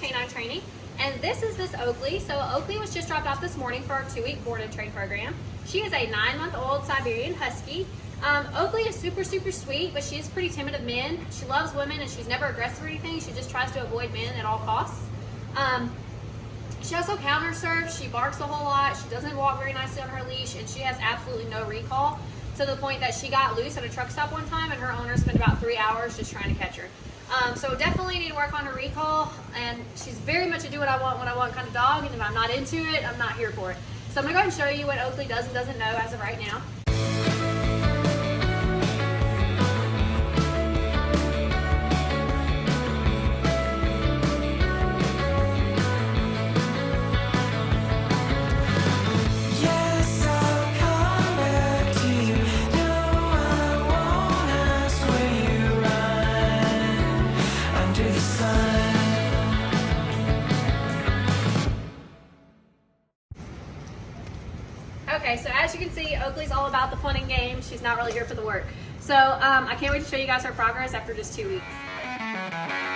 canine training. And this is this Oakley. So Oakley was just dropped off this morning for our 2-week board and train program. She is a 9-month-old Siberian Husky. Oakley is super sweet, but she is pretty timid of men. She loves women and she's never aggressive or anything. She just tries to avoid men at all costs. She also counter surfs. She barks a whole lot. She doesn't walk very nicely on her leash, and she has absolutely no recall, to the point that she got loose at a truck stop one time and her owner spent about 3 hours just trying to catch her. So definitely need to work on her recall, and she's very much a do what I want kind of dog, and if I'm not into it, I'm not here for it. So I'm gonna go ahead and show you what Oakley does and doesn't know as of right now. Okay, so as you can see, Oakley's all about the fun and games. She's not really here for the work. So I can't wait to show you guys her progress after just 2 weeks.